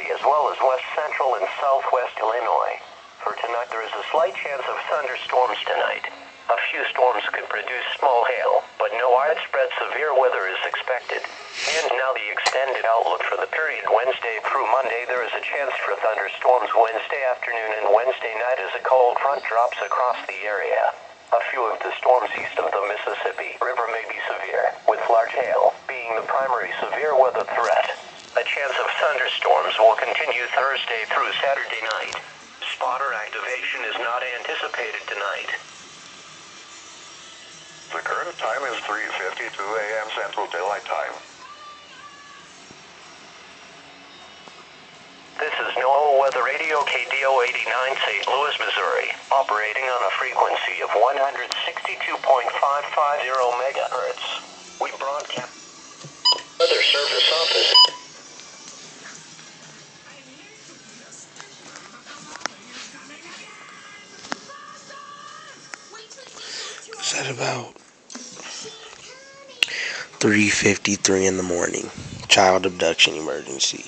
Missouri, as well as west central and southwest Illinois. For tonight, there is a slight chance of thunderstorms tonight. A few storms could produce small hail, but no widespread severe weather is expected. And now the extended outlook for the period Wednesday through Monday. There is a chance for thunderstorms Wednesday afternoon and Wednesday night as a cold front drops across the area. A few of the storms east of the Mississippi River may be severe, with large hail being the primary severe weather threat. A chance of thunderstorms will continue Thursday through Saturday night. Spotter activation is not anticipated tonight. The current time is 3:52 a.m. Central Daylight Time. This is NOAA Weather Radio KDO 89 St. Louis, Missouri, operating on a frequency of 162.550 megahertz. We broadcast Weather Service Office. It's at about 3:53 in the morning. Child abduction emergency.